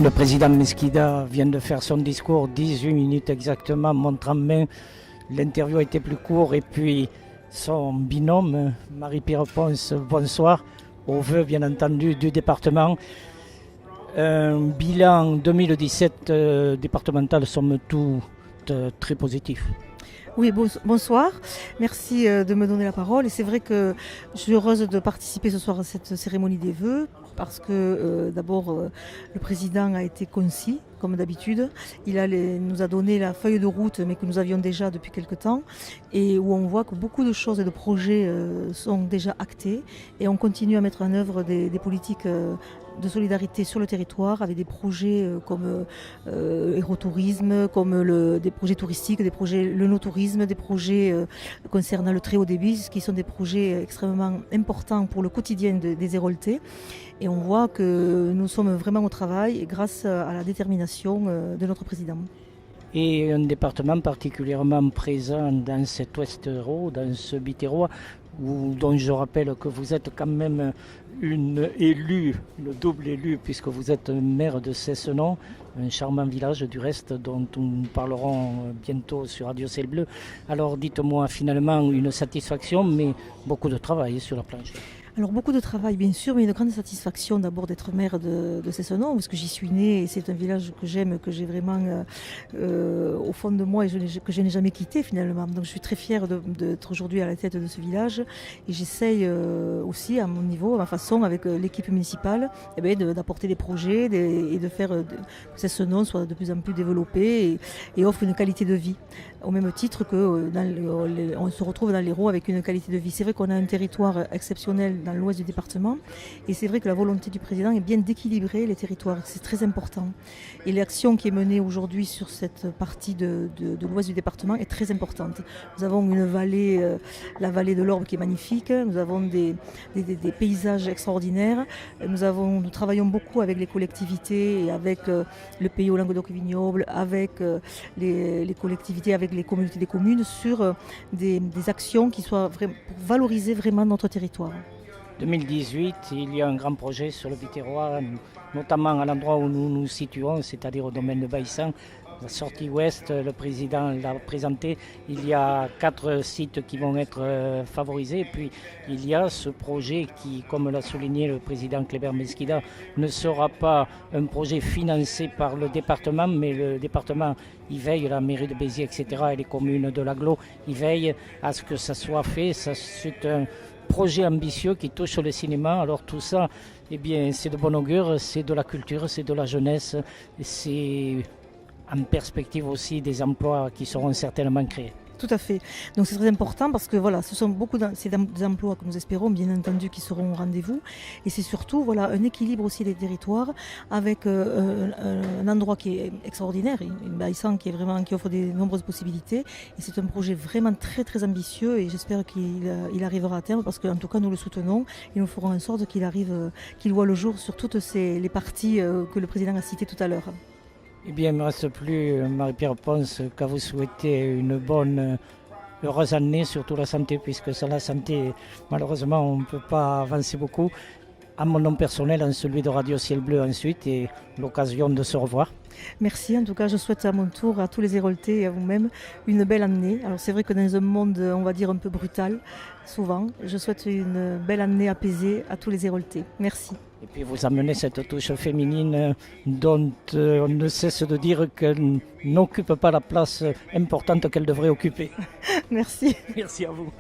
Le président Mesquida vient de faire son discours, 18 minutes exactement, montre en main. L'interview a été plus courte et puis son binôme, Marie-Pierre Ponce, bonsoir, aux vœux bien entendu du département. Un bilan 2017 départemental, somme toute, très positif. Oui, bonsoir. Merci de me donner la parole. Et c'est vrai que je suis heureuse de participer ce soir à cette cérémonie des vœux parce que d'abord le président a été concis, comme d'habitude. Nous a donné la feuille de route, mais que nous avions déjà depuis quelque temps, et où on voit que beaucoup de choses et de projets sont déjà actés, et on continue à mettre en œuvre des politiques de solidarité sur le territoire avec des projets comme Hérotourisme, comme des projets touristiques, des projets le no-tourisme, des projets concernant le très haut débit, qui sont des projets extrêmement importants pour le quotidien des Héroltais. Et on voit que nous sommes vraiment au travail grâce à la détermination de notre président. Et un département particulièrement présent dans cet ouest héros, dans ce Biterrois, dont je rappelle que vous êtes quand même une élue, le double élu, puisque vous êtes maire de Cessenon, un charmant village du reste dont nous parlerons bientôt sur Radio Ciel Bleu. Alors dites-moi finalement une satisfaction, mais beaucoup de travail sur la planche. Alors beaucoup de travail bien sûr, mais une grande satisfaction d'abord d'être maire de Cessenon, parce que j'y suis née et c'est un village que j'aime, que j'ai vraiment au fond de moi et que je n'ai jamais quitté finalement. Donc je suis très fière d'être aujourd'hui à la tête de ce village et j'essaye aussi à mon niveau, à ma façon, avec l'équipe municipale, d'apporter des projets et de faire que Cessenon soit de plus en plus développé et offre une qualité de vie. Au même titre que on se retrouve dans l'Hérault avec une qualité de vie. C'est vrai qu'on a un territoire exceptionnel dans l'ouest du département et c'est vrai que la volonté du président est bien d'équilibrer les territoires, c'est très important. Et l'action qui est menée aujourd'hui sur cette partie de l'ouest du département est très importante. Nous avons une vallée, la vallée de l'Orbe qui est magnifique, nous avons des paysages extraordinaires, nous travaillons beaucoup avec les collectivités et avec le pays au Languedoc-Vignoble, avec les collectivités, avec les communautés des communes sur des actions qui soient pour valoriser vraiment notre territoire. 2018, il y a un grand projet sur le Biterrois, notamment à l'endroit où nous nous situons, c'est-à-dire au domaine de Baïssan. La sortie ouest, le président l'a présenté, il y a 4 sites qui vont être favorisés. Et puis il y a ce projet qui, comme l'a souligné le président Kléber Mesquida, ne sera pas un projet financé par le département, mais le département y veille, la mairie de Béziers, etc., et les communes de l'Aglo, y veillent à ce que ça soit fait. C'est un projet ambitieux qui touche le cinéma. Alors tout ça, eh bien, c'est de bon augure, c'est de la culture, c'est de la jeunesse, c'est en perspective aussi des emplois qui seront certainement créés. Tout à fait. Donc c'est très important parce que voilà, ce sont beaucoup des emplois que nous espérons bien entendu qui seront au rendez-vous. Et c'est surtout voilà, un équilibre aussi des territoires avec un endroit qui est extraordinaire, une Baïssan qui offre de nombreuses possibilités. Et c'est un projet vraiment très très ambitieux et j'espère qu'il arrivera à terme parce qu'en tout cas nous le soutenons et nous ferons en sorte qu'il voit le jour sur toutes les parties que le président a citées tout à l'heure. Eh bien, il ne me reste plus, Marie-Pierre Ponce, qu'à vous souhaiter une bonne, heureuse année, surtout la santé, puisque sans la santé, malheureusement, on ne peut pas avancer beaucoup. À mon nom personnel, en celui de Radio Ciel Bleu ensuite, et l'occasion de se revoir. Merci, en tout cas je souhaite à mon tour à tous les Héroltais et à vous-même une belle année. Alors c'est vrai que dans un monde, on va dire, un peu brutal, souvent, je souhaite une belle année apaisée à tous les Héroltais. Merci. Et puis vous amenez cette touche féminine dont on ne cesse de dire qu'elle n'occupe pas la place importante qu'elle devrait occuper. Merci. Merci à vous.